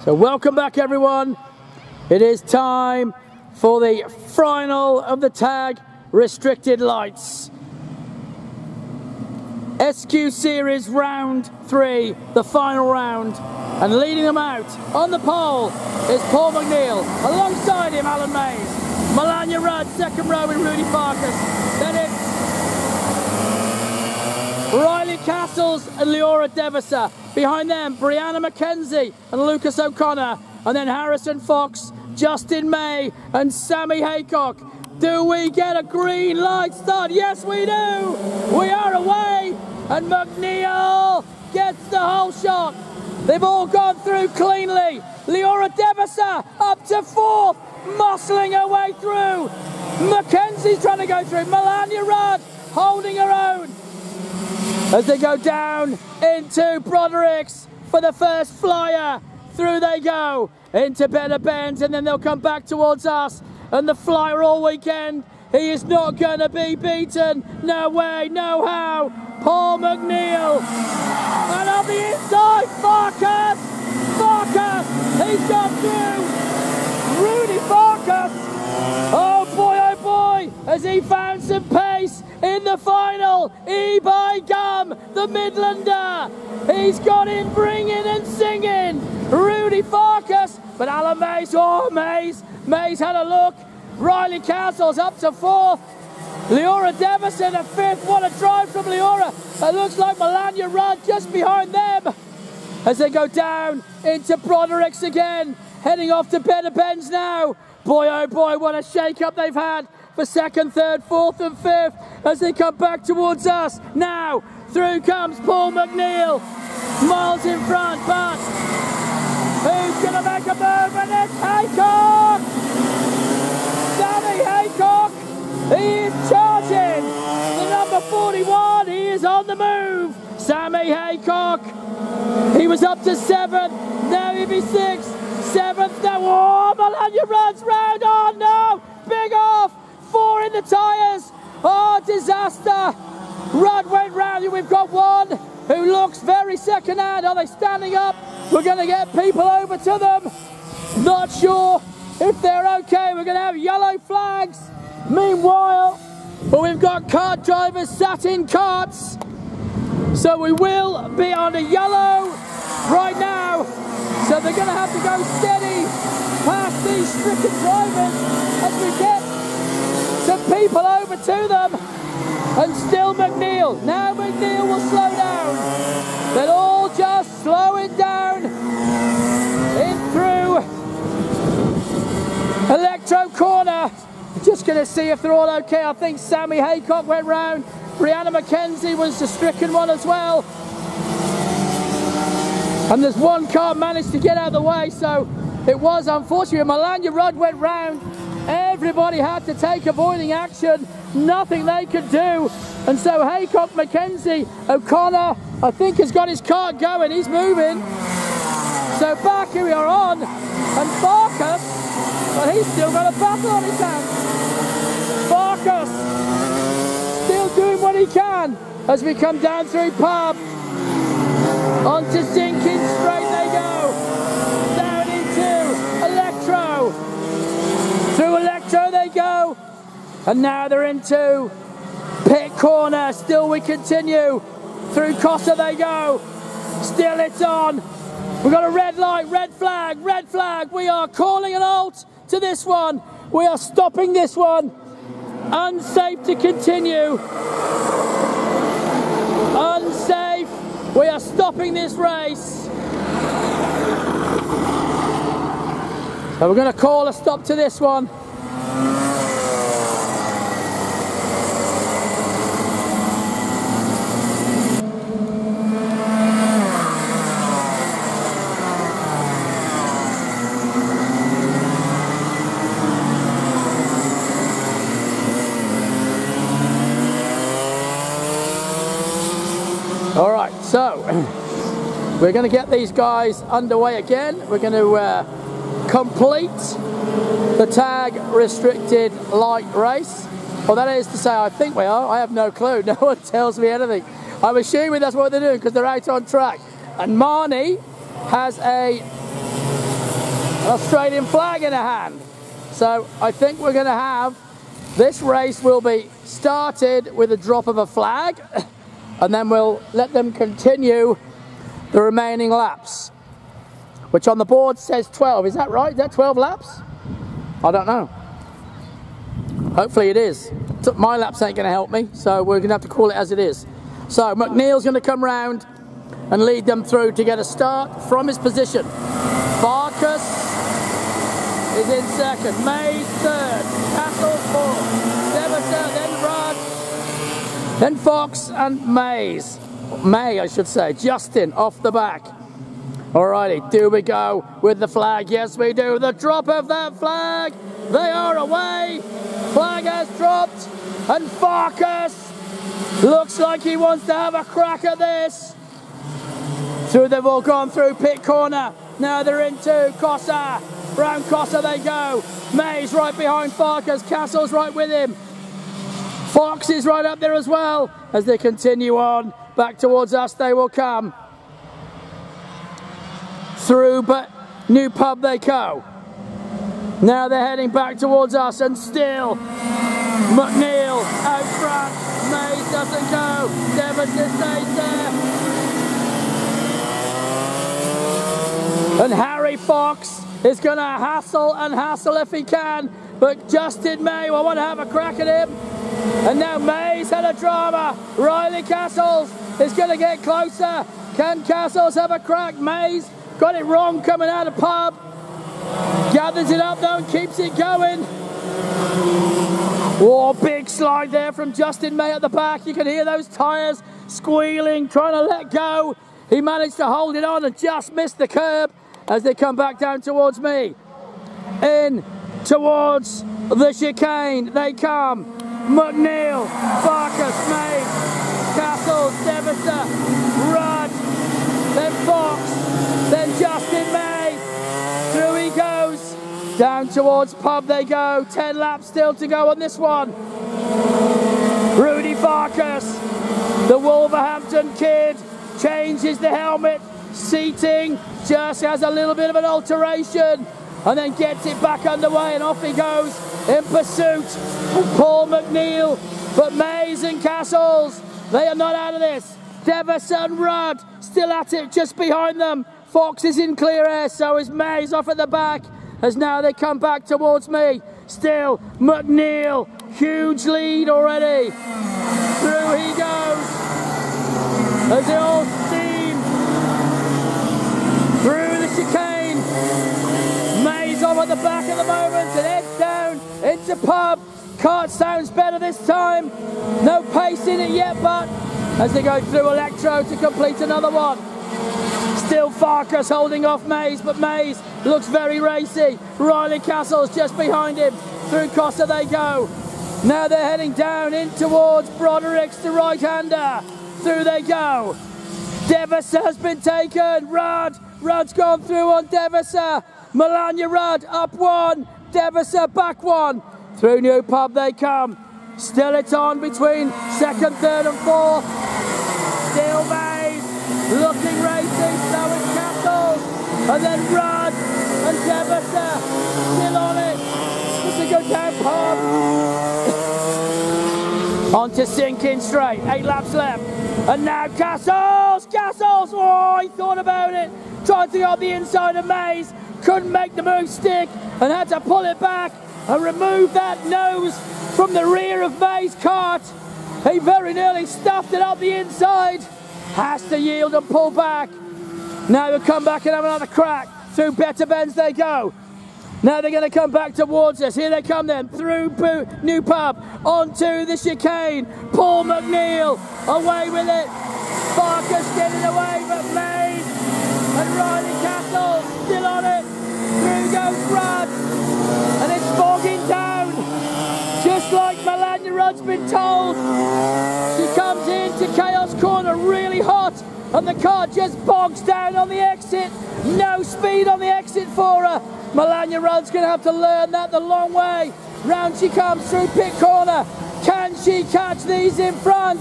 So welcome back everyone. It is time for the final of the tag restricted lights. SQ Series round 3, the final round. And leading them out on the pole is Paul McNeil. Alongside him, Alan Mays. Melania Rudd, second row with Rudy Farkas. Then it's Riley Castles and Leora Devisa. Behind them, Brianna McKenzie and Lucas O'Connor. And then Harrison Fox, Justin May and Sammy Haycock. Do we get a green light start? Yes, we do. We are away. And McNeil gets the whole shot. They've all gone through cleanly. Leora Devisa up to 4th, muscling her way through. Mackenzie's trying to go through. Melania Rudd holding her own. As they go down into Broderick's for the first flyer. Through they go into Better Bends, and then they'll come back towards us. And the flyer all weekend, he is not going to be beaten. No way, no how. Paul McNeil. And on the inside, Farkas. He's gone through. Rudy Farkas. Oh boy, has he found some pace in the final. By gum, the Midlander. He's got him bringing and singing. Rudy Farkas, but Alan Mays, Mays had a look. Riley Castles up to 4th. Leora Devisa to 5th. What a drive from Leora. It looks like Melania Rudd just behind them as they go down into Broderick's again, heading off to Better Bends now. Boy, oh boy, what a shake-up they've had for 2nd, 3rd, 4th and 5th as they come back towards us. Now, through comes Paul McNeil. Miles in front, but who's going to make a move? And it's Haycock! Sammy Haycock! He is charging! The number 41, he is on the move! Sammy Haycock! He was up to 7th, now he'll be 6th, 7th, now, oh, Melania Rudd's round, oh no! Big off! 4 in the tyres! Oh, disaster! Rudd went round, we've got one who looks very second-hand. Are they standing up? We're going to get people over to them. Not sure if they're okay. We're going to have yellow flags. Meanwhile, well, we've got kart drivers sat in karts. So we will be on a yellow right now. So they're going to have to go steady past these stricken drivers as we get some people over to them. And still McNeil. Now McNeil will slow down. They'll all just slow it down. In through Electro Corner. Just going to see if they're all okay. I think Sammy Haycock went round. Brianna McKenzie was the stricken one as well. And there's one car managed to get out of the way, so it was unfortunate. Melania Rudd went round. Everybody had to take avoiding action. Nothing they could do. And so Haycock, McKenzie, O'Connor, I think has got his kart going. He's moving. So back here we are on. And Farkas, well, he's still got a battle on his hands. Farkas still doing what he can as we come down through Pub. Onto Sinking Straight they go. Down into Electro. Through Electro they go. And now they're into Pit Corner. Still we continue. Through Cossa they go. Still it's on. We've got a red light, red flag, red flag. We are calling an halt to this one. We are stopping this one. Unsafe to continue. Unsafe. We are stopping this race. So we're going to call a stop to this one. All right, so we're going to get these guys underway again. We're going to complete the tag restricted light race. Well, that is to say, I think we are. I have no clue. No one tells me anything. I'm assuming that's what they're doing because they're out on track. And Marnie has a an Australian flag in her hand. So I think we're going to have, this race will be started with a drop of a flag, and then we'll let them continue the remaining laps, which on the board says 12. Is that right? Is that 12 laps? I don't know. Hopefully it is. My laps ain't going to help me, so we're going to have to call it as it is. So McNeil's going to come round and lead them through to get a start from his position. Farkas is in second, Mays third, Castle fourth, Devater, then Rudd, then Fox and May I should say, Justin off the back. Alrighty, do we go with the flag? Yes we do, the drop of that flag, they are away, flag has dropped, and Farkas looks like he wants to have a crack at this. So they've all gone through pit corner, now they're into Cossa. Round Cossa they go. May's right behind Farkas. Castle's right with him. Fox is right up there as well. As they continue on back towards us, they will come through, but New Pub they go. Now they're heading back towards us, and still McNeil out front. Mays doesn't go. Devonshire stays there. And Harry Fox is going to hassle if he can, but Justin May will want to have a crack at him. And now May's had a drama. Riley Castles is going to get closer. Can Castles have a crack? May's got it wrong coming out of pub. Gathers it up though and keeps it going. Oh, big slide there from Justin May at the back. You can hear those tyres squealing, trying to let go. He managed to hold it on and just missed the curb. As they come back down towards me. In towards the chicane they come. McNeil, Farkas, May, Castles, Devater, Rudd, then Fox, then Justin May. Through he goes. Down towards pub they go. 10 laps still to go on this one. Rudy Farkas, the Wolverhampton kid, changes the helmet. Seating just has a little bit of an alteration and then gets it back underway, and off he goes in pursuit of Paul McNeil. But Mays and Castles, they are not out of this. Devis and Rudd still at it just behind them. Fox is in clear air, so is Mays off at the back as now they come back towards me. Still McNeil, huge lead already. Through he goes as they all steam through the chicane. Mays on at the back at the moment and heads down into pub. Kart sounds better this time. No pace in it yet, but as they go through Electro to complete another one. Still Farkas holding off Mays, but Mays looks very racy. Riley Castles just behind him. Through Costa they go. Now they're heading down in towards Broderick's, the right-hander. Through they go. Devaser has been taken. Rudd's gone through on Devaser. Melania Rudd up one. Devaser back one. Through New Pub they come. Still it's on between second, third and fourth. Still Mays looking racing. So is Castles. And then Rudd and Devaser still on it. Just a good down pub. On to sinking straight. 8 laps left. And now Castles! Oh, he thought about it. Tried to go on the inside of Mays. Couldn't make the move stick and had to pull it back and remove that nose from the rear of Mays' kart. He very nearly stuffed it up the inside. Has to yield and pull back. Now they'll come back and have another crack. Through Better Benz they go. Now they're going to come back towards us. Here they come then, through New Pub, onto the chicane. Paul McNeil, away with it. Farkas getting away, but Mays and Riley Castle still on it. Through goes Rudd, and it's bogging down. Just like Melania Rudd's been told. She comes into Chaos Corner really hot, and the car just bogs down on the exit. No speed on the exit for her. Melania Rudd's going to have to learn that the long way. Round she comes through pit corner. Can she catch these in front?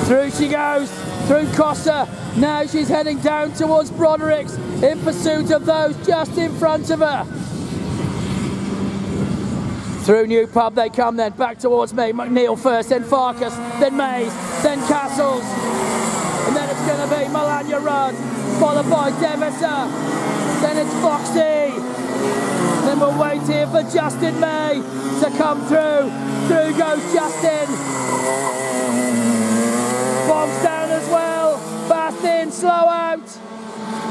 Through she goes, through Cossa. Now she's heading down towards Broderick's in pursuit of those just in front of her. Through New Pub they come then, back towards me. McNeil first, then Farkas, then Mays, then Castles. And then it's going to be Melania Rudd, followed by Devisa. Then it's Foxy. Then we'll wait here for Justin May to come through. Through goes Justin. Bombs down as well. Fast in, slow out.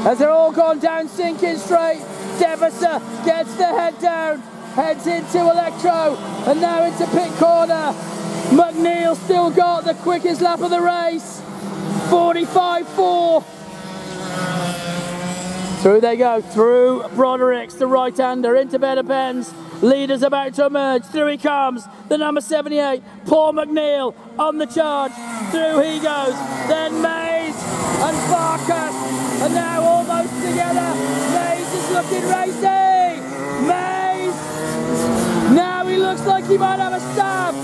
As they're all gone down, sinking straight. Devisa gets the head down. Heads into Electro. And now into pit corner. McNeil still got the quickest lap of the race. 45.4. Through they go, through Broderick's, the right-hander, into Better Benz. Leader's about to emerge, through he comes, the number 78, Paul McNeil on the charge. Through he goes, then Mays and Farkas, and now almost together. Mays is looking racy. Mays, now he looks like he might have a stab.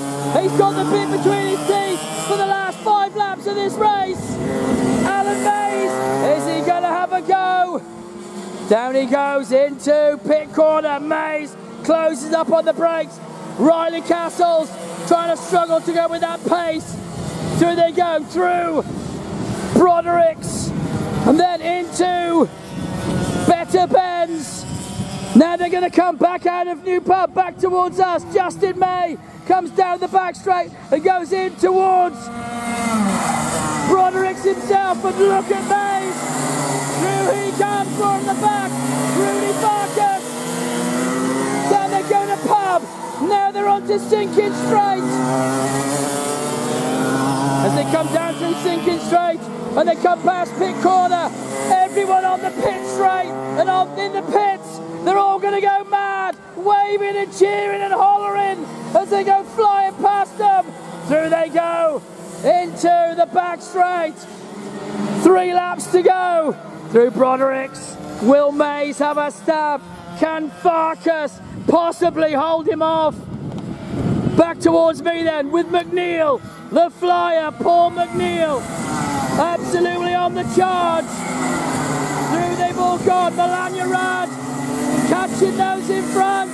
He's got the bit between his teeth for the last 5 laps of this race. Alan Mays, is he going to have a go? Down he goes into pit corner. Mays closes up on the brakes. Riley Castles trying to struggle to go with that pace. Through they go, through Broderick's, and then into Better Benz. Now they're going to come back out of New Pub, back towards us. Justin May comes down the back straight and goes in towards Broderick's himself, and look at Mays. Through he comes from the back. Rudy Farkas. Then they go to Pub. Now they're on to Sinking Straight. As they come down through Sinking Straight and they come past pit corner, everyone on the pit straight and in the pits, they're all going to go mad, waving and cheering and hollering as they go flying past them. Through they go into the back straight. 3 laps to go. Through Broderick's. Will Mays have a stab? Can Farkas possibly hold him off? Back towards me then with McNeil, the flyer, Paul McNeil, absolutely on the charge. Through they've all gone. Melania Rudd catching those in front.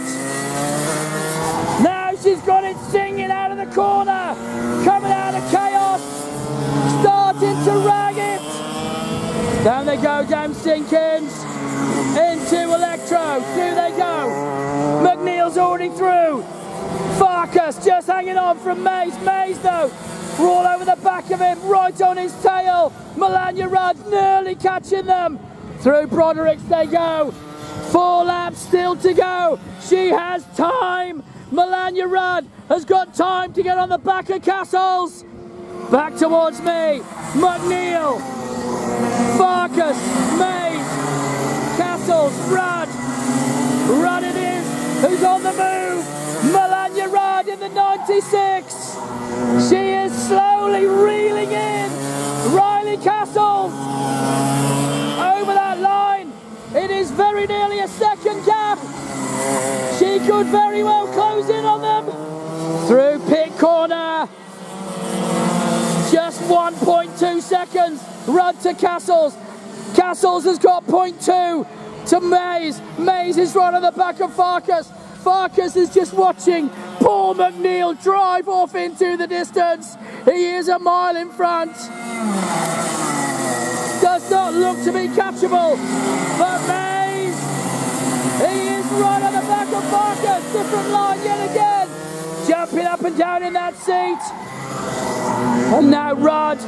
Now she's got it singing out of the corner, coming out of chaos, starting to rag it. Down they go, down Sinkins, into Electro, through they go. McNeil's already through. Farkas just hanging on from Mays. Mays though, we're all over the back of him, right on his tail. Melania Rudd nearly catching them. Through Broderick's they go. 4 laps still to go. She has time. Melania Rudd has got time to get on the back of Castles. Back towards me. McNeil, Farkas, Mays, Castles, Rudd. Rudd it is, who's on the move. Melania Rudd in the 96. She is slowly reeling in. Riley Castles over that line. It is very nearly a second gap. She could very well close in on them. Through pit corner. Just 1.2 seconds. Rudd to Castles. Castles has got 0.2 to Mays. Mays is right on the back of Farkas. Farkas is just watching Paul McNeil drive off into the distance. He is a mile in front. Does not look to be catchable. But Mays, he is right on the back of Farkas. Different line yet again. Jumping up and down in that seat. And now Rudd,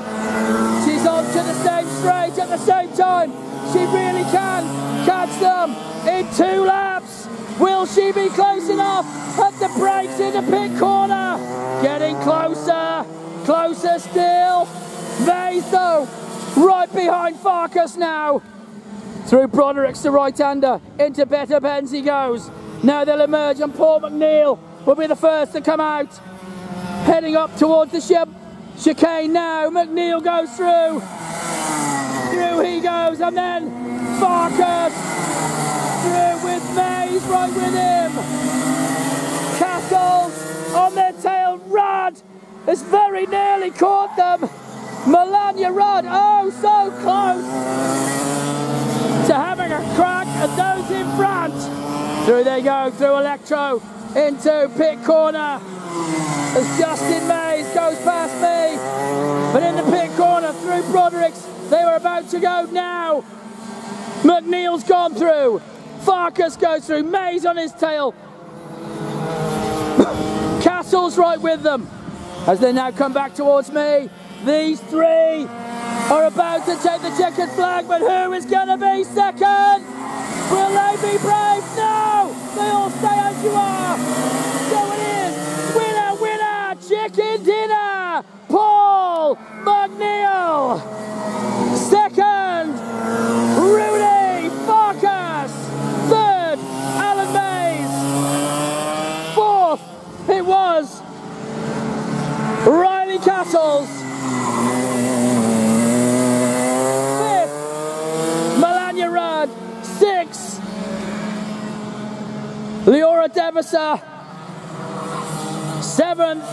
she's on to the same straight at the same time. She really can catch them in 2 laps. Will she be close enough at the brakes in the pit corner? Getting closer, closer still. Mays though, right behind Farkas now. Through Broderick's, the right-hander, into Better Benz he goes. Now they'll emerge and Paul McNeil will be the first to come out. Heading up towards the chicane now. McNeil goes through. Through he goes, and then Farkas through with Mays right with him. Castles on their tail. Rudd has very nearly caught them. Melania Rudd, oh so close to having a crack at those in front. Through they go, through Electro, into pit corner, as Justin Mays goes past me. But in the pit corner, through Broderick's, they were about to go now. McNeil's gone through, Farkas goes through, Mays on his tail. Castle's right with them. As they now come back towards me, these three are about to take the checkered flag, but who is going to be second? Will they be brave? No! They all stay as you are. So it is. Winner, winner, chicken dinner. Paul McNeil. Second, Rudy Farkas. Third, Alan Mays. Fourth, it was Riley Castles. Fifth, Melania Rudd. Sixth, Leora Devaser. Seventh,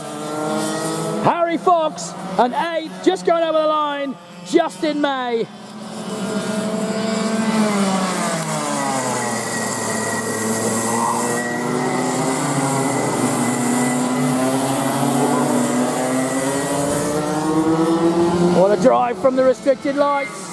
Harry Fox. And eighth, just going over the line, Justin May. What a drive from the restricted lights.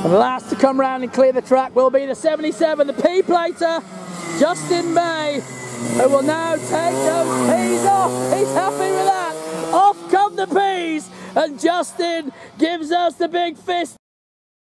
And the last to come round and clear the track will be the 77, the P-plater, Justin May, who will now take those P's off. He's happy with that. Off come the P's, and Justin gives us the big fist.